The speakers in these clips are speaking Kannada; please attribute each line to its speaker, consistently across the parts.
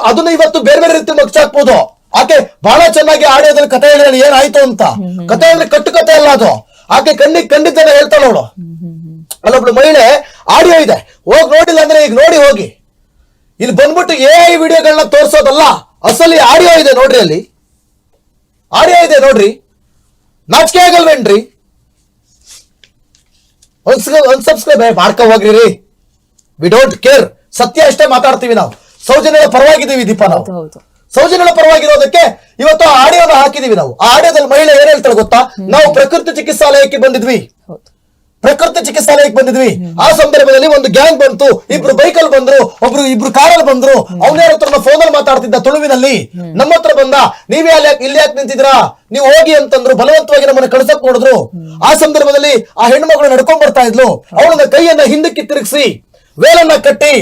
Speaker 1: ಅದನ್ನ ಇವತ್ತು ಬೇರೆ ಬೇರೆ ರೀತಿ ಮಗ್ಚಾಕ್ಬೋದು. ಆಕೆ ಬಹಳ ಚೆನ್ನಾಗಿ ಆಡಿಯೋದಲ್ಲಿ ಕಥೆ ಹೇಳಿದ್ರೆ ಏನಾಯ್ತು ಅಂತ. ಕಥೆ ಅಂದ್ರೆ ಕಟ್ಟು ಕಥೆ ಅಲ್ಲ ಅದು. ಆಕೆ ಖಂಡಿತ ಹೇಳ್ತಾಳ ಅವಳು. ಅಲ್ಲೊಬ್ಳು ಮಹಿಳೆ ಆಡಿಯೋ ಇದೆ, ಹೋಗಿ ನೋಡಿಲ್ಲ ಅಂದ್ರೆ ಈಗ ನೋಡಿ ಹೋಗಿ. ಇಲ್ಲಿ ಬಂದ್ಬಿಟ್ಟು AI ವಿಡಿಯೋಗಳನ್ನ ತೋರಿಸೋದಲ್ಲ, ಅಸಲಿ ಆಡಿಯೋ ಇದೆ ನೋಡ್ರಿ. ಅಲ್ಲಿ ಆಡಿಯೋ ಇದೆ ನೋಡ್ರಿ. ನಾಚಿಕೆ ಆಗಲ್ವೇನ್ರಿ? ಅನ್ಸಬ್ಸ್ಕ್ರೈಬ್ ಮಾಡ್ಕೊ ಹೋಗ್ರಿ. We don't care. ಸತ್ಯ ಅಷ್ಟೇ ಮಾತಾಡ್ತೀವಿ ನಾವು. ಸೌಜನ್ಯದ ಪರವಾಗಿದ್ದೀವಿ ದೀಪ. ನಾವು ಸೌಜನ್ಯದ ಪರವಾಗಿರೋದಕ್ಕೆ ಇವತ್ತು ಆಡಿಯೋನ ಹಾಕಿದೀವಿ ನಾವು. ಆ ಆಡಿಯೋದಲ್ಲಿ ಮಹಿಳೆ ಏನ್ ಹೇಳ್ತಾಳೆ ಗೊತ್ತಾ? ನಾವು ಪ್ರಕೃತಿ ಚಿಕಿತ್ಸಾಲಯಕ್ಕೆ ಬಂದಿದ್ವಿ. ಆ ಸಂದರ್ಭದಲ್ಲಿ ಒಂದು ಗ್ಯಾಂಗ್ ಬಂತು, ಇಬ್ರು ಬೈಕಲ್ಲಿ ಬಂದ್ರು, ಇಬ್ರು ಕಾರಲ್ಲಿ ಬಂದ್ರು. ಅವನ ಹತ್ರ ಫೋನಲ್ಲಿ ಮಾತಾಡ್ತಿದ್ದ ತುಳುವಿನಲ್ಲಿ. ನಮ್ಮ ಹತ್ರ ಬಂದ, ನೀವೇ ಇಲ್ಲಿ ಯಾಕೆ ನಿಂತಿದ್ರಾ, ನೀವು ಹೋಗಿ ಅಂತಂದ್ರು. ಬಲವಂತವಾಗಿ ನಮ್ಮನ್ನ ಕಳ್ಸಕ್ ನೋಡಿದ್ರು. ಆ ಸಂದರ್ಭದಲ್ಲಿ ಆ ಹೆಣ್ಮಗಳು ನಡ್ಕೊಂಡ್ ಬರ್ತಾ ಇದ್ಲು. ಅವಳನ್ನ ಕೈಯನ್ನ ಹಿಂದಕ್ಕೆ ತಿರುಗಿಸಿ ವೇಲನ್ನ ಕಟ್ಟಿ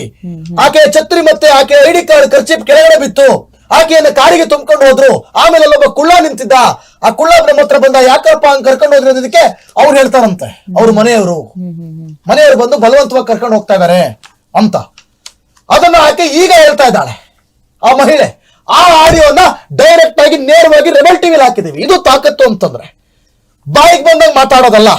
Speaker 1: ಆಕೆ ಛತ್ರಿ ಮತ್ತೆ ಆಕೆ ID ಕಾರ್ಡ್ ಖರ್ಚಿಪ್ ಕೆಳಗಡೆ ಬಿತ್ತು. ಆಕೆಯನ್ನ ಕಾರಿಗೆ ತುಂಬಿಕೊಂಡು ಹೋದ್ರು. ಆಮೇಲೆ ಅಲ್ಲೊಬ್ಬ ಕುಳ್ಳ ನಿಂತಿದ್ದ. ಆ ಕುಳ್ಳ ನಮ್ಮ ಹತ್ರ ಬಂದ, ಯಾಕಪ್ಪ ಹಂಗ್ ಕರ್ಕೊಂಡು ಹೋದ್ರು ಅನ್ನೋದಕ್ಕೆ ಅವ್ರು ಹೇಳ್ತಾರಂತೆ, ಅವ್ರ ಮನೆಯವರು ಬಂದು ಬಲವಂತವಾಗಿ ಕರ್ಕೊಂಡು ಹೋಗ್ತಾ ಇದಾರೆ ಅಂತ. ಅದನ್ನ ಆಕೆ ಈಗ ಹೇಳ್ತಾ ಇದ್ದಾಳೆ ಆ ಮಹಿಳೆ. ಆ ಆಡಿಯೋನ ಡೈರೆಕ್ಟ್ ಆಗಿ ನೇರವಾಗಿ ರೆಬೆಲ್ ಟಿವಿಲಿ ಹಾಕಿದೀವಿ. ಇದು ತಾಕತ್ತು ಅಂತಂದ್ರೆ ಬಾಯಿಗೆ ಬಂದಂಗ್ ಮಾತಾಡೋದಲ್ಲ.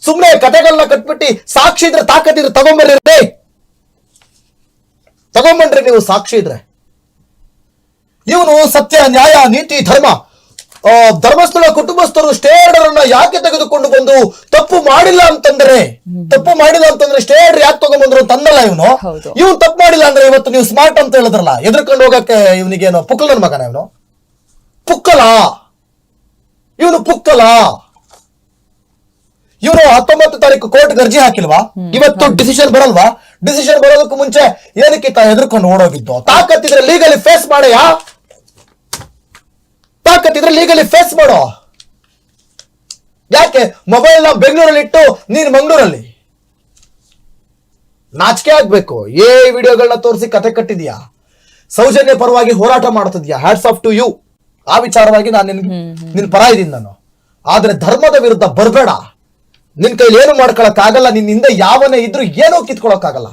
Speaker 1: ಸುಮ್ನೆ ಕಥೆಗಳನ್ನ ಕಟ್ಬಿಟ್ಟು ಸಾಕ್ಷಿ ಇದ್ರೆ ತಾಕತ್ತಿದ್ರೆ ತಗೊಂಬನ್ರಿ ನೀವು ಸಾಕ್ಷಿ ಇದ್ರೆ. ಇವನು ಸತ್ಯ, ನ್ಯಾಯ, ನೀತಿ, ಧರ್ಮಸ್ಥಳ ಕುಟುಂಬಸ್ಥರು ಸ್ಟೇ ಆರ್ಡರ್ ಅನ್ನ ಯಾಕೆ ತೆಗೆದುಕೊಂಡು ಬಂದು ತಪ್ಪು ಮಾಡಿಲ್ಲ ಅಂತಂದ್ರೆ ಸ್ಟೇ ಆರ್ಡರ್ ಯಾಕೆ ತಗೊಂಡ್ಬಂದ್ರು ಅಂತ ಅಂದಲ್ಲ ಇವನು ತಪ್ಪು ಮಾಡಿಲ್ಲ ಅಂದ್ರೆ ಇವತ್ತು ನೀವು ಸ್ಮಾರ್ಟ್ ಅಂತ ಹೇಳಿದ್ರಲ್ಲ, ಎದ್ರಕೊಂಡು ಹೋಗಕ್ಕೆ ಇವನಿಗೇನು ಪುಕ್ಕಲ್ ನನ್ ಮಗನ? ಇವನು ಪುಕ್ಕಲ. ಇವರು 19 ತಾರೀಕು ಕೋರ್ಟ್ ಅರ್ಜಿ ಹಾಕಿಲ್ವಾ? ಇವತ್ತು ಡಿಸಿಷನ್ ಬರಲ್ವಾ? ಡಿಸಿಷನ್ ಬರೋದಕ್ಕೂ ಮುಂಚೆ ಏನಕ್ಕೆ ಹೆದರ್ಕೊಂಡು ಓಡೋಗಿದ್ದು? ತಾಕತ್ತಿದ್ರೆ ಲೀಗಲಿ ಫೇಸ್ ಮಾಡಯ್ಯ. ಮಾಡೋ. ಯಾಕೆ ಮೊಬೈಲ್ ನ ಬೆಂಗಳೂರಲ್ಲಿ ಇಟ್ಟು ನೀನ್ ಮಂಗಳೂರಲ್ಲಿ? ನಾಚಿಕೆ ಆಗ್ಬೇಕು. ವಿಡಿಯೋಗಳನ್ನ ತೋರಿಸಿ ಕತೆ ಕಟ್ಟಿದ್ಯಾ, ಸೌಜನ್ಯ ಪರವಾಗಿ ಹೋರಾಟ ಮಾಡ್ತಿದ್ಯಾ, ಹ್ಯಾಟ್ಸ್ ಆಫ್ ಟು ಯು. ಆ ವಿಚಾರವಾಗಿ ನಾನು ನಿನ್ ಪರ ಇದ್ದೀನಿ ನಾನು. ಆದ್ರೆ ಧರ್ಮದ ವಿರುದ್ಧ ಬರ್ಬೇಡ. ನಿನ್ ಕೈಲಿ ಏನು ಮಾಡ್ಕೊಳಕ್ ಆಗಲ್ಲ. ನಿನ್ನಿಂದ ಯಾವನೇ ಇದ್ರು ಏನೂ ಕಿತ್ಕೊಳಕ್ಕಾಗಲ್ಲ,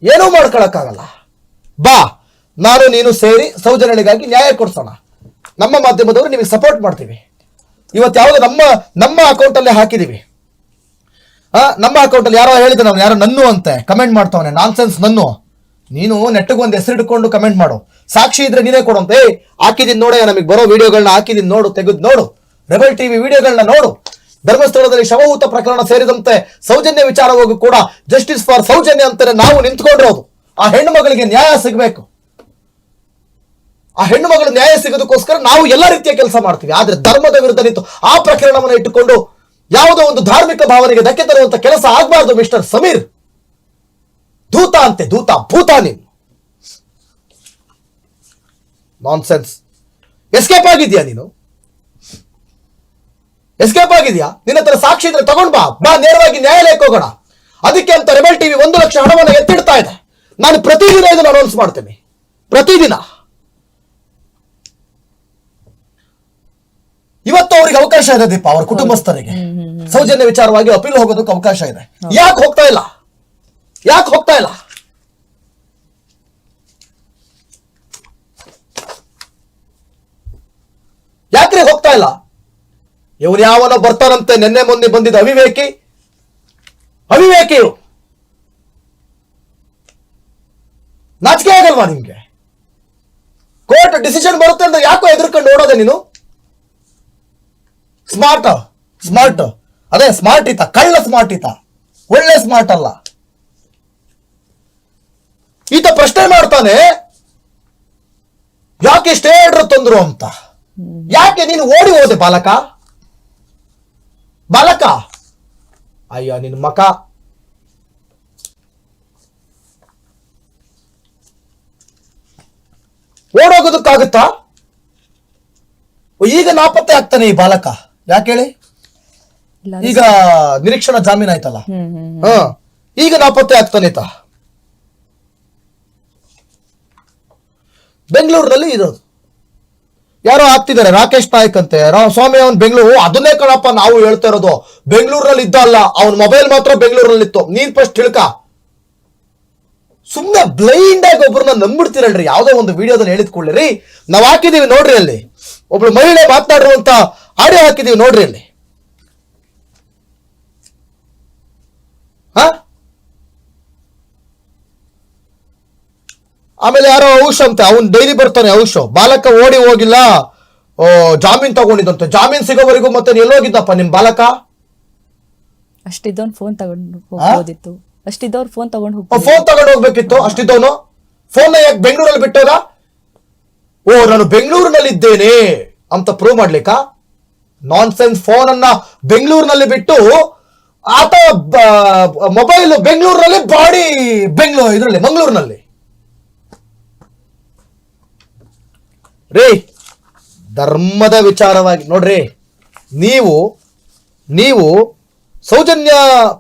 Speaker 1: ಏನೂ ಮಾಡ್ಕೊಳಕ್ಕಾಗಲ್ಲ. ಬಾ, ನಾನು ನೀನು ಸೇರಿ ಸೌಜನ್ಯಗಳಿಗಾಗಿ ನ್ಯಾಯ ಕೊಡ್ಸೋಣ. ನಮ್ಮ ಮಾಧ್ಯಮದವರು ನಿಮಗೆ ಸಪೋರ್ಟ್ ಮಾಡ್ತೀವಿ. ಇವತ್ತು ಯಾವ್ದು ನಮ್ಮ ಅಕೌಂಟ್ ಅಲ್ಲೇ ಹಾಕಿದೀವಿ. ನಮ್ಮ ಅಕೌಂಟ್ ಅಲ್ಲಿ ಯಾರೋ ಹೇಳಿದ, ನಾವು ಯಾರೋ ನನ್ನು ಅಂತೆ ಕಮೆಂಟ್ ಮಾಡ್ತಾವನೆ. ನಾನ್ಸೆನ್ಸ್ ನನ್ನು. ನೀನು ನೆಟ್ಟಿಗೊಂದು ಹೆಸರು ಇಟ್ಕೊಂಡು ಕಮೆಂಟ್ ಮಾಡು. ಸಾಕ್ಷಿ ಇದ್ರೆ ನೀನೇ ಕೊಡುವಂತೆ. ಹಾಕಿದೀನಿ ನೋಡೇ, ನಮಗೆ ಬರೋ ವಿಡಿಯೋಗಳನ್ನ ಹಾಕಿದೀನಿ ನೋಡು, ತೆಗೆದು ನೋಡು. ರೆಬೆಲ್ ಟಿವಿ ವಿಡಿಯೋಗಳನ್ನ ನೋಡು. ಧರ್ಮಸ್ಥಳದಲ್ಲಿ ಶವಹೂತ ಪ್ರಕರಣ ಸೇರಿದಂತೆ ಸೌಜನ್ಯ ವಿಚಾರವಾಗೂ ಕೂಡ ಜಸ್ಟಿಸ್ ಫಾರ್ ಸೌಜನ್ಯ ಅಂತಾರೆ ನಾವು ನಿಂತ್ಕೊಂಡಿರೋದು. ಆ ಹೆಣ್ಣು ಮಗಳಿಗೆ ನ್ಯಾಯ ಸಿಗಬೇಕು. ಆ ಹೆಣ್ಣು ಮಗಳು ನ್ಯಾಯ ಸಿಗೋದಕ್ಕೋಸ್ಕರ ನಾವು ಎಲ್ಲ ರೀತಿಯ ಕೆಲಸ ಮಾಡ್ತೀವಿ. ಆದ್ರೆ ಧರ್ಮದ ವಿರುದ್ಧ ನಿಂತು ಆ ಪ್ರಕರಣವನ್ನು ಇಟ್ಟುಕೊಂಡು ಯಾವುದೋ ಒಂದು ಧಾರ್ಮಿಕ ಭಾವನೆಗೆ ಧಕ್ಕೆ ತರುವಂತ ಕೆಲಸ ಆಗಬಾರ್ದು. ಮಿಸ್ಟರ್ ಸಮೀರ್, ದೂತ ಅಂತೆ, ಭೂತ ನೀನು. ನಾನ್ಸೆನ್ಸ್. ಎಸ್ಕೇಪ್ ಆಗಿದ್ಯಾ ನೀನು? ನಿನ್ನ ಹತ್ರ ಸಾಕ್ಷಿ ಇದ್ರೆ ತಗೊಂಡ್ ಬಾ, ನೇರವಾಗಿ ನ್ಯಾಯಾಲಯಕ್ಕೆ ಹೋಗೋಣ. ಅದಕ್ಕೆ ಅಂತ ರೆಬೆಲ್ ಟಿವಿ 1 ಲಕ್ಷ ಹಣವನ್ನು ಎತ್ತಿಡ್ತಾ ಇದೆ. ನಾನು ಪ್ರತಿದಿನ ಇದನ್ನು ಅನೌನ್ಸ್ ಮಾಡ್ತೇನೆ. ಪ್ರತಿದಿನ. ಇವತ್ತು ಅವ್ರಿಗೆ ಅವಕಾಶ ಇದೆ ದೀಪ, ಅವರ ಕುಟುಂಬಸ್ಥರಿಗೆ ಸೌಜನ್ಯ ವಿಚಾರವಾಗಿ ಅಪೀಲ್ ಹೋಗೋದಕ್ಕೆ ಅವಕಾಶ ಇದೆ. ಯಾಕೆ ಹೋಗ್ತಾ ಇಲ್ಲ? ಯಾಕ್ರಿ ಹೋಗ್ತಾ ಇಲ್ಲ? ಇವನು ಯಾವನೋ ಬರ್ತಾನಂತೆ. ನಿನ್ನೆ ಮೊನ್ನೆ ಬಂದಿದ್ದ ಅವಿವೇಕಿ ಇವು. ನಾಚಿಕೆ ಆಗಲ್ವಾ ನಿಮ್ಗೆ? ಕೋರ್ಟ್ ಡಿಸಿಷನ್ ಬರುತ್ತೆ ಅಂತ ಯಾಕೋ ಎದುರ್ಕೊಂಡು ಓಡೋದೆ ನೀನು? ಸ್ಮಾರ್ಟ್ ಅದೇ ಸ್ಮಾರ್ಟ್ ಈತ, ಕಳ್ಳ ಸ್ಮಾರ್ಟ್ ಈತ, ಒಳ್ಳೆ ಸ್ಮಾರ್ಟ್ ಅಲ್ಲ. ಈತ ಪ್ರಶ್ನೆ ಮಾಡ್ತಾನೆ, ಯಾಕೆ ಸ್ಟೇ ಆರ್ಡರ್ ತಂದ್ರು ಅಂತ. ಯಾಕೆ ನೀನು ಓಡಿ ಹೋದೆ ಬಾಲಕ? ಅಯ್ಯ ನಿನ್ ಮಕ. ಓಡೋಗೋದಕ್ಕಾಗುತ್ತಾ? ಈಗ ನಾಪತ್ತೆ ಆಗ್ತಾನೆ ಈ ಬಾಲಕ. ಯಾಕೆ ಹೇಳಿ? ಈಗ ನಿರೀಕ್ಷಣಾ ಜಾಮೀನು ಆಯ್ತಲ್ಲ, ಈಗ ನಾಪತ್ತೆ ಆಗ್ತಾನೆ ಈತ. ಬೆಂಗಳೂರಿನಲ್ಲಿ ಇರೋದು. ಯಾರೋ ಆಗ್ತಿದ್ದಾರೆ ರಾಕೇಶ್ ನಾಯ್ಕ್ ಅಂತೆ ಸ್ವಾಮಿ ಅವನ್ ಬೆಂಗಳೂರು ಅದನ್ನೇ ಕಣಪ್ಪ ನಾವು ಹೇಳ್ತಾ ಇರೋದು ಬೆಂಗಳೂರಲ್ಲಿ ಇದ್ದ ಅಲ್ಲ ಅವನ್ ಮೊಬೈಲ್ ಮಾತ್ರ ಬೆಂಗಳೂರಲ್ಲಿ ಇತ್ತು ನೀನ್ ಫಸ್ಟ್ ತಿಳ್ಕ ಸುಮ್ನೆ ಬ್ಲೈಂಡ್ ಆಗಿ ಒಬ್ರನ್ನ ನಂಬಿಡ್ತೀರಲ್ರಿ ಯಾವ್ದೋ ಒಂದು ವಿಡಿಯೋದಲ್ಲಿ ಹೇಳಿದ್ಕೊಳ್ಳಿರಿ ನಾವ್ ಹಾಕಿದೀವಿ ನೋಡ್ರಿ ಅಲ್ಲಿ ಒಬ್ಳು ಮಹಿಳೆ ಮಾತನಾಡಿರುವಂತ ಆಡಿಯೋ ಹಾಕಿದೀವಿ ನೋಡ್ರಿ ಅಲ್ಲಿ ಆಮೇಲೆ ಯಾರೋ ಔಷ್ ಅಂತೆ ಅವ್ನ್ ಡೈಲಿ ಬರ್ತಾನೆ ಔಷ್ ಬಾಲಕ ಓಡಿ ಹೋಗಿಲ್ಲ ಜಾಮೀನ್ ತಗೊಂಡಿದಂತೆ ಜಾಮೀನ್ ಸಿಗೋವರೆಗೂ ಮತ್ತೆ ಎಲ್ಲೋಗಿದ್ದಪ್ಪ ನಿಮ್ ಬಾಲಕ
Speaker 2: ಅಷ್ಟಿದ್ದವನ್ ಫೋನ್ ತಗೊಂಡು ಹೋಗ್ಬೋದಿತ್ತು ಅಷ್ಟಿದ್ದವ್ರು ಫೋನ್ ತಗೊಂಡು
Speaker 1: ಹೋಗ್ಬೇಕಿತ್ತು ಅಷ್ಟಿದ್ದವನು ಫೋನ್ ಯಾಕೆ ಬೆಂಗಳೂರಲ್ಲಿ ಬಿಟ್ಟೋದ ನಾನು ಬೆಂಗಳೂರಿನಲ್ಲಿ ಇದ್ದೇನೆ ಅಂತ ಪ್ರೂವ್ ಮಾಡ್ಲಿಕ್ಕ ನಾನ್ ಸೆನ್ಸ್ ಫೋನ್ ಅನ್ನ ಬೆಂಗಳೂರಿನಲ್ಲಿ ಬಿಟ್ಟು ಆತ ಮೊಬೈಲ್ ಬೆಂಗಳೂರಿನಲ್ಲಿ ಬಾಡಿ ಇದರಲ್ಲಿ ಮಂಗಳೂರಿನಲ್ಲಿ ರೇ ಧರ್ಮದ ವಿಚಾರವಾಗಿ ನೋಡ್ರಿ ನೀವು ಸೌಜನ್ಯ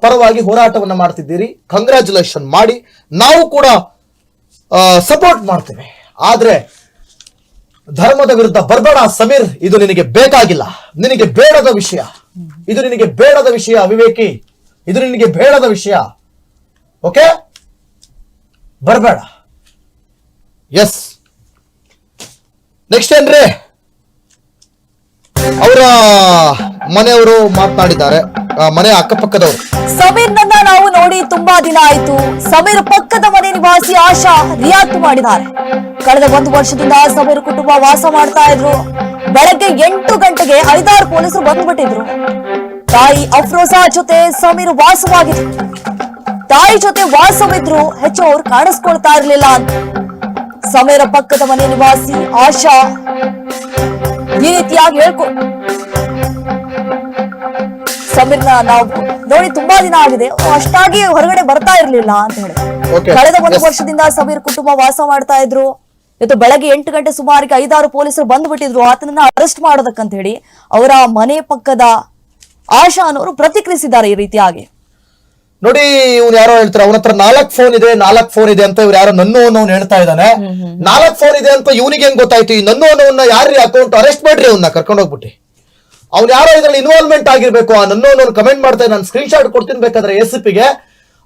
Speaker 1: ಪರವಾಗಿ ಹೋರಾಟವನ್ನ ಮಾಡ್ತಿದ್ದೀರಿ ಕಂಗ್ರ್ಯಾಚುಲೇಷನ್ ಮಾಡಿ ನಾವು ಕೂಡ ಸಪೋರ್ಟ್ ಮಾಡ್ತೇವೆ ಆದ್ರೆ ಧರ್ಮದ ವಿರುದ್ಧ ಬರ್ಬೇಡ ಸಮೀರ್ ಇದು ನಿನಗೆ ಬೇಕಾಗಿಲ್ಲ ನಿನಗೆ ಬೇಡದ ವಿಷಯ ಇದು ನಿನಗೆ ಬೇಡದ ವಿಷಯ ವಿವೇಕಿ ಇದು ನಿನಗೆ ಬೇಡದ ವಿಷಯ ಓಕೆ ಬರ್ಬೇಡ ಎಸ್ ನೆಕ್ಸ್ಟ್ ಏನ್ರಿ ಅವರ ಮನೆಯವರು ಮಾತನಾಡಿದ್ದಾರೆ ಮನೆ ಅಕ್ಕಪಕ್ಕದವರು
Speaker 2: ಸಮೀರ್ ನನ್ನ ನಾವು ನೋಡಿ ತುಂಬಾ ದಿನ ಆಯ್ತು ಸಮೀರ್ ಪಕ್ಕದ ಮನೆ ನಿವಾಸಿ ಆಶಾ ರಿಯಾಕ್ಟ್ ಮಾಡಿದ್ದಾರೆ ಕಳೆದ 1 ವರ್ಷದಿಂದ ಸಮೀರ್ ಕುಟುಂಬ ವಾಸ ಮಾಡ್ತಾ ಇದ್ರು ಬೆಳಗ್ಗೆ 8 ಗಂಟೆಗೆ 5-6 ಪೊಲೀಸರು ಬಂದ್ಬಿಟ್ಟಿದ್ರು ತಾಯಿ ಅಫ್ರೋಜಾ ಜೊತೆ ಸಮೀರ್ ವಾಸವಾಗಿದ್ರು ತಾಯಿ ಜೊತೆ ವಾಸವಿದ್ರು ಹೆಚ್ಚು ಅವ್ರು ಕಾಣಿಸ್ಕೊಳ್ತಾ ಇರ್ಲಿಲ್ಲ ಅಂತ ಸಮೀರ ಪಕ್ಕದ ಮನೆ ನಿವಾಸಿ ಆಶಾ ಈ ರೀತಿಯಾಗಿ ಹೇಳ್ಕೊಂಡು ಸಮೀರ್ನ ನಾವು ನೋಡಿ ತುಂಬಾ ದಿನ ಆಗಿದೆ ಅಷ್ಟಾಗಿ ಹೊರಗಡೆ ಬರ್ತಾ ಇರ್ಲಿಲ್ಲ ಅಂತ ಹೇಳಿ ಕಳೆದ 1 ವರ್ಷದಿಂದ ಸಮೀರ್ ಕುಟುಂಬ ವಾಸ ಮಾಡ್ತಾ ಇದ್ರು ಇವತ್ತು ಬೆಳಗ್ಗೆ 8 ಗಂಟೆ ಸುಮಾರಿಗೆ 5-6 ಪೊಲೀಸರು ಬಂದ್ಬಿಟ್ಟಿದ್ರು ಆತನನ್ನ ಅರೆಸ್ಟ್ ಮಾಡೋದಕ್ಕಂತ ಹೇಳಿ ಅವರ ಮನೆ ಪಕ್ಕದ ಆಶಾ ಅನ್ನೋರು ಪ್ರತಿಕ್ರಿಯಿಸಿದ್ದಾರೆ ಈ ರೀತಿಯಾಗಿ
Speaker 1: ನೋಡಿ ಇವ್ನು ಯಾರೋ ಹೇಳ್ತಾರೆ ಅವನ ಹತ್ರ 4 ಫೋನ್ ಇದೆ ಅಂತ ಇವ್ರು ಯಾರೋ ನನ್ನು ಅನ್ನೋನು ಹೇಳ್ತಾ ಇದ್ದಾನೆ 4 ಫೋನ್ ಇದೆ ಅಂತ ಇವನಿಗೆ ಹೆಂಗ್ ಗೊತ್ತಾಯ್ತು ಈ ನನ್ನು ಅನ್ನೋನ್ನ ಯಾರು ಅಕೌಂಟ್ ಅರೆಸ್ಟ್ ಮಾಡ್ರಿ ಅವನ್ನ ಕರ್ಕೊಂಡು ಹೋಗ್ಬಿಟ್ಟು ಅವ್ನು ಯಾರೋ ಇದ್ರಲ್ಲಿ ಇನ್ವಾಲ್ವ್ಮೆಂಟ್ ಆಗಿರ್ಬೇಕು ಆ ನನ್ನು ಅನ್ನೋನು ಕಮೆಂಟ್ ಮಾಡ್ತಾ ನಾನು ಸ್ಕ್ರೀನ್ ಶಾಟ್ ಕೊಡ್ತೀನಿ ಬೇಕಾದ್ರೆ ACPಗೆ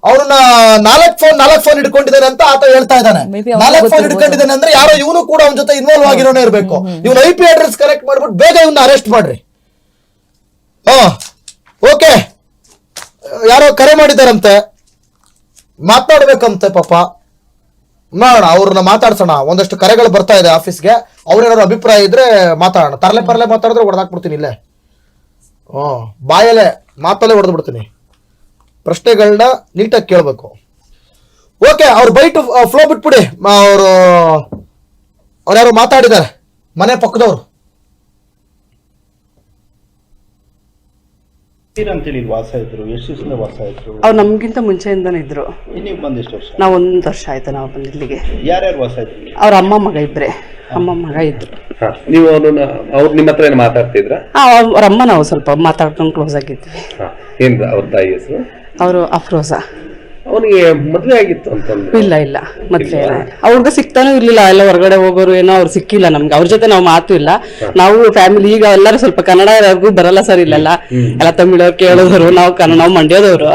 Speaker 1: ಅವನನ್ನ 4 ಫೋನ್ ಹಿಡ್ಕೊಂಡಿದ್ದಾನೆ ಅಂತ ಆತ ಹೇಳ್ತಾ ಇದ್ದಾನೆ 4 ಫೋನ್ ಹಿಡ್ಕೊಂಡಿದ್ದಾನೆ ಅಂದ್ರೆ ಯಾರೋ ಇವನು ಕೂಡ ಅವನ ಜೊತೆ ಇನ್ವಾಲ್ವ್ ಆಗಿರೋನೇ ಇರ್ಬೇಕು ಇವ್ನ IP ಅಡ್ರೆಸ್ ಕರೆಕ್ಟ್ ಮಾಡ್ಬಿಟ್ಟು ಬೇಗ ಇವನ್ನ ಅರೆಸ್ಟ್ ಮಾಡ್ರಿ ಓಕೆ ಯಾರೋ ಕರೆ ಮಾಡಿದಾರಂತೆ ಮಾತನಾಡ್ಬೇಕಂತೆ ಪಾಪ ಮಾಡೋಣ ಅವ್ರನ್ನ ಮಾತಾಡ್ಸೋಣ ಒಂದಷ್ಟು ಕರೆಗಳು ಬರ್ತಾ ಇದೆ ಆಫೀಸ್ಗೆ ಅವ್ರೇನಾದ್ರು ಅಭಿಪ್ರಾಯ ಇದ್ರೆ ಮಾತಾಡೋಣ ಪರ್ಲೆ ಮಾತಾಡಿದ್ರೆ ಹೊಡೆದಾಕ್ಬಿಡ್ತೀನಿ ಇಲ್ಲೇ ಬಾಯಲ್ಲೇ ಮಾತಲ್ಲೇ ಹೊಡೆದು ಬಿಡ್ತೀನಿ ಪ್ರಶ್ನೆಗಳನ್ನ ನೀಟಾಗಿ ಕೇಳಬೇಕು ಓಕೆ ಅವ್ರ ಬೈಟ್ ಫ್ಲೋ ಬಿಟ್ಬಿಡಿ ಅವ್ರು ಯಾರು ಮಾತಾಡಿದ್ದಾರೆ ಮನೆ ಪಕ್ಕದವ್ರು
Speaker 3: ಅಂತೇಳಿ ವಾಸ ಇದ್ರು ಎಷ್ಟು ದಿವಸದಿಂದ ವಾಸ ಇದ್ರು
Speaker 4: ಅವ್ರು ನಮ್ಗಿಂತ ಮುಂಚೆಯಿಂದನೇ ಇದ್ರು
Speaker 3: ನೀವು ಬಂದಿಷ್ಟು ವರ್ಷ
Speaker 4: ನಾವು 1 ವರ್ಷ ಆಯ್ತು ನಾವು ಬಂದು ಇಲ್ಲಿಗೆ
Speaker 3: ಯಾರ್ಯಾರು ವಾಸ ಇದ್ರು
Speaker 4: ಅವ್ರ ಅಮ್ಮ ಮಗ ಇಬ್ರೆ ಅಮ್ಮ ಮಗ ಇದ್ರು
Speaker 5: ನೀವು ಅವ್ರು ನಿಮ್ಮ ಹತ್ರ ಏನು ಮಾತಾಡ್ತಿದ್ರ
Speaker 4: ಅವ್ರ ಅಮ್ಮ ನಾವು ಸ್ವಲ್ಪ ಮಾತಾಡ್ಕೊಂಡು ಕ್ಲೋಸ್ ಆಗಿದ್ವಿ
Speaker 5: ಏನ್ ಅವ್ರ ತಾಯಿ ಹೆಸರು
Speaker 4: ಅವರು ಅಫ್ರೋಜಾ
Speaker 5: ಅವನಿಗೆ ಮದ್ವೆ ಆಗಿತ್ತು ಅಂತಂದ್ರೆ
Speaker 4: ಇಲ್ಲ ಮದ್ವೆ ಅವ್ರಿಗೆ ಸಿಗ್ತಾನೂ ಇರ್ಲಿಲ್ಲ ಎಲ್ಲ ಹೊರಗಡೆ ಹೋಗೋರು ಏನೋ ಅವ್ರು ಸಿಕ್ಕಿಲ್ಲ ನಮ್ಗೆ ಅವ್ರ ಜೊತೆ ನಾವು ಮಾತು ಇಲ್ಲ ನಾವು ಫ್ಯಾಮಿಲಿ ಈಗ ಎಲ್ಲರೂ ಸ್ವಲ್ಪ ಕನ್ನಡ ಯಾರಿಗೂ ಬರಲ್ಲ ಸರ್ ಇಲ್ಲೆಲ್ಲ ಎಲ್ಲ ತಮಿಳವ್ರು ಕೇಳೋದವ್ರು ನಾವು ಮಂಡ್ಯದವ್ರು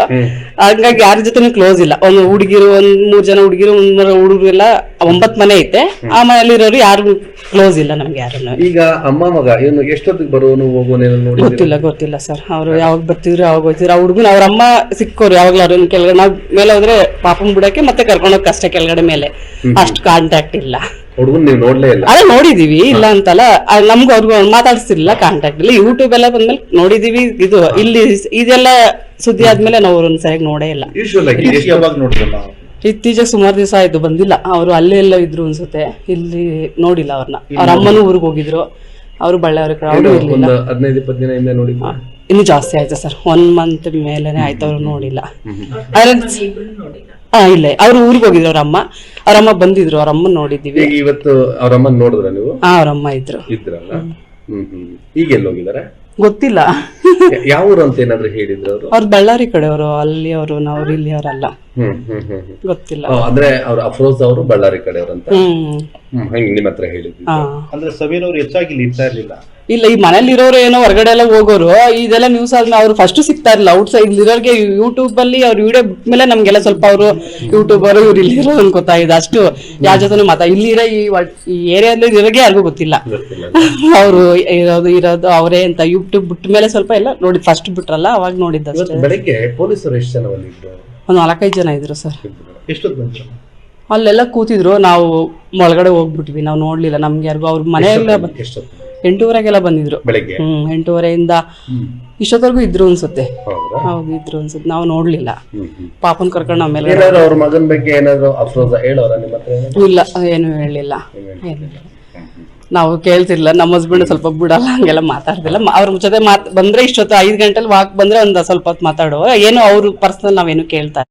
Speaker 4: ಹಂಗಾಗಿ ಯಾರ ಜೊತೆನೂ ಕ್ಲೋಸ್ ಇಲ್ಲ ಒಂದು ಹುಡುಗಿರು 3 ಜನ ಹುಡುಗಿರು 3 ಹುಡುಗರು ಎಲ್ಲ 9 ಮನೆ ಐತೆ ಆ ಮನೆಯಲ್ಲಿ ಇರೋರು ಯಾರು ಕ್ಲೋಸ್ ಇಲ್ಲ ನಮ್ಗೆ ಯಾರನ್ನು
Speaker 5: ಈಗ ಅಮ್ಮ ಮಗ ಇವನು ಎಷ್ಟೊತ್ತಿಗೆ ಬರೋನು ಹೋಗೋನು ನೋಡಿ
Speaker 4: ಗೊತ್ತಿಲ್ಲ ಸರ್ ಅವ್ರು ಯಾವಾಗ ಬರ್ತಿದ್ರು ಯಾವಾಗ ಹೋಗ್ತಿದ್ರು ಆ ಹುಡುಗನ ಅವ್ರ ಅಮ್ಮ ಸಿಕ್ಕೋರು ಯಾವಾಗ್ಲೂ ಅವ್ರನ್ನ ಕೆಳಗಡೆ ನಾವ್ ಮೇಲೆ ಹೋದ್ರೆ ಪಾಪನ್ ಬಿಡಕ್ಕೆ ಮತ್ತೆ ಕರ್ಕೊಂಡೋಗ್ ಕಷ್ಟ ಕೆಳಗಡೆ ಮೇಲೆ ಅಷ್ಟು ಕಾಂಟ್ಯಾಕ್ಟ್ ಇಲ್ಲ
Speaker 5: ಹುಡುಗನ್ ನೀವು ನೋಡ್ಲೇ ಇಲ್ಲ
Speaker 4: ಅದೇ ನೋಡಿದೀವಿ ಇಲ್ಲ ಅಂತಲ್ಲ ನಮ್ಗೂ ಅವ್ರಿಗೂ ಮಾತಾಡ್ಸಿರ್ಲಿಲ್ಲ ಕಾಂಟ್ಯಾಕ್ಟ್ ಇಲ್ಲ ಯೂಟ್ಯೂಬ್ ಎಲ್ಲ ಬಂದ್ಮೇಲೆ ನೋಡಿದೀವಿ ಇದು ಇಲ್ಲಿ ಇದೆಲ್ಲ ಸುದ್ದಿ ಆದ್ಮೇಲೆ ನಾವು ಅವ್ರನ್ನ ಸರಿಯಾಗಿ ನೋಡೇ ಇಲ್ಲ
Speaker 3: ಯಾವಾಗ ನೋಡಿದ್ರಲ್ಲ
Speaker 4: ಇತ್ತೀಚೆಗೆ ಸುಮಾರು ದಿವಸ ಆಯ್ತು ಬಂದಿಲ್ಲ ಅವರು ಅಲ್ಲೇ ಎಲ್ಲ ಇದ್ರು ಅನ್ಸುತ್ತೆ ಇಲ್ಲಿ ನೋಡಿಲ್ಲ ಅವ್ರನ್ನ ಅವ್ರ ಅಮ್ಮನೂ ಊರಿಗೆ ಹೋಗಿದ್ರು ಅವರು ಬಳ್ಳಾರಿ ಕಡೆ ಅವರು ಇರ್ಲಿಲ್ಲ
Speaker 5: 15-20 ದಿನ ಹಿಂದೆ ನೋಡಿ
Speaker 4: ಇನ್ನು ಜಾಸ್ತಿ ಆಯ್ತು ಸರ್ 1 ಮಂತ್ ಮೇಲೆನೆ ಆಯ್ತು ಅವ್ರು ನೋಡಿಲ್ಲ ಇಲ್ಲ ಅವ್ರು ಊರಿಗೆ ಹೋಗಿದ್ರು ಅವ್ರಮ್ಮ ಬಂದಿದ್ರು ಅವ್ರ ಅಮ್ಮನ್ ನೋಡಿದೀವಿ
Speaker 5: ಇವತ್ತು ಅವ್ರ ಅಮ್ಮನ್ ನೋಡಿದ್ರ ನೀವು
Speaker 4: ಅವ್ರ ಅಮ್ಮ ಇದ್ರಲ್ಲ
Speaker 5: ಈಗ ಎಲ್ಲಿ ಹೋಗಿದಾರೆ
Speaker 4: ಗೊತ್ತಿಲ್ಲ.
Speaker 5: ಯಾವ ಊರು ಅಂತ ಏನಾದ್ರು ಹೇಳಿದ್ರು ಅವರು?
Speaker 4: ಅವ್ರು ಬಳ್ಳಾರಿ ಕಡೆಯವರು, ಅಲ್ಲಿ ಅವರು, ನಾವು ಇಲ್ಲಿ ಅವರಲ್ಲ, ಗೊತ್ತಿಲ್ಲ.
Speaker 5: ಅಂದ್ರೆ ಅವ್ರು ಅಫ್ರೋಜ್ ಅವರು ಬಳ್ಳಾರಿ ಕಡೆಯವ್ರು ಅಂತ ಹಂಗೆ ನಿಮ್ಮ ಹತ್ರ ಹೇಳಿದ್ರು.
Speaker 3: ಅಂದ್ರೆ ಸಮೀರ್ ಅವ್ರು ಹೆಚ್ಚಾಗಿ ಇಲ್ಲಿ ಇರ್ತಾ ಇರ್ಲಿಲ್ಲ.
Speaker 4: ಇಲ್ಲ, ಈ ಮನೇಲಿ ಇರೋರು ಏನೋ ಹೊರಗಡೆ ಎಲ್ಲ ಹೋಗೋರು, ಇದೆಲ್ಲ ನ್ಯೂಸ್ ಆದ್ಮೇಲೆ ಅವ್ರು ಫಸ್ಟ್ ಸಿಗ್ತಾ ಇರಲಿಲ್ಲ. ಔಟ್ ಸೈಡ್ ಇರೋರಿಗೆ ಯೂಟ್ಯೂಬ್ ಅಲ್ಲಿ ಅವ್ರ ವಿಡಿಯೋ ಬಿಟ್ಮೇಲೆ ನಮ್ಗೆಲ್ಲ ಸ್ವಲ್ಪ ಅವರು ಯೂಟ್ಯೂಬರ್ ಇವ್ರು ಇಲ್ಲಿ ಇರೋದು ಗೊತ್ತಾಗಿದೆ. ಅಷ್ಟು ಯಾರ ಜೊತೆ ಇಲ್ಲಿರೋ ಈ ಏರಿಯಾದಲ್ಲಿ ಇರೋರಿಗೆ ಯಾರಿಗೂ ಗೊತ್ತಿಲ್ಲ ಅವರು ಇರೋದು ಅವರೇ ಅಂತ. ಯೂಟ್ಯೂಬ್ ಬಿಟ್ಟ ಮೇಲೆ ಸ್ವಲ್ಪ ಎಲ್ಲ ನೋಡಿ, ಫಸ್ಟ್ ಬಿಟ್ರಲ್ಲ ಅವಾಗ ನೋಡಿದ್ದಷ್ಟೇ.
Speaker 5: ಬೆಳಗ್ಗೆ ಪೊಲೀಸರು ಎಷ್ಟು ಜನ ಬಂದಿದ್ರು?
Speaker 4: ಒಂದು 4-5 ಜನ ಇದ್ರು ಸರ್.
Speaker 3: ಎಷ್ಟೊತ್ತು ಬಂದ್ರು?
Speaker 4: ಅಲ್ಲೆಲ್ಲ ಕೂತಿದ್ರು, ನಾವು ಒಳಗಡೆ ಹೋಗ್ಬಿಟ್ವಿ, ನಾವು ನೋಡ್ಲಿಲ್ಲ. ನಮ್ಗೆ ಯಾರಿಗೂ ಅವ್ರ ಮನೆಯೆಲ್ಲ 8:30ಗೆಲ್ಲ ಬಂದಿದ್ರು.
Speaker 5: ಬೆಳಗ್ಗೆ
Speaker 4: 8:30 ಇಷ್ಟೊತ್ತವರೆಗೂ ಇದ್ರು ಅನ್ಸುತ್ತೆ. ಹೌದು, ಇದ್ರು ಅನ್ಸುತ್ತೆ, ನಾವು ನೋಡ್ಲಿಲ್ಲ. ಪಾಪನ್ ಕರ್ಕೊಂಡು ಆಮೇಲೆ
Speaker 5: ಅವ್ರ ಮಗನ ಬಗ್ಗೆ ಏನಾದ್ರು ಅಫ್ರೋಜ ಹೇಳೋರ ನಿಮ್ಮ ಹತ್ರ?
Speaker 4: ಇಲ್ಲ, ಏನು ಹೇಳಿಲ್ಲ. ನಾವು ಕೇಳ್ತಿರ್ಲಿಲ್ಲ. ನಮ್ಮ ಹಸ್ಬೆಂಡ್ ಸ್ವಲ್ಪ ಬಿಡಲ್ಲ, ಹಂಗೆಲ್ಲ ಮಾತಾಡ್ತಿಲ್ಲ. ಅವ್ರ ಜೊತೆ ಬಂದ್ರೆ ಇಷ್ಟೊತ್ತು 5 ಗಂಟೆಲಿ ವಾಕ್ ಬಂದ್ರೆ ಒಂದ್ ಸ್ವಲ್ಪ ಹೊತ್ತು ಮಾತಾಡುವ, ಏನು ಅವ್ರು ಪರ್ಸನಲ್ ನಾವೇನು ಕೇಳ್ತಾ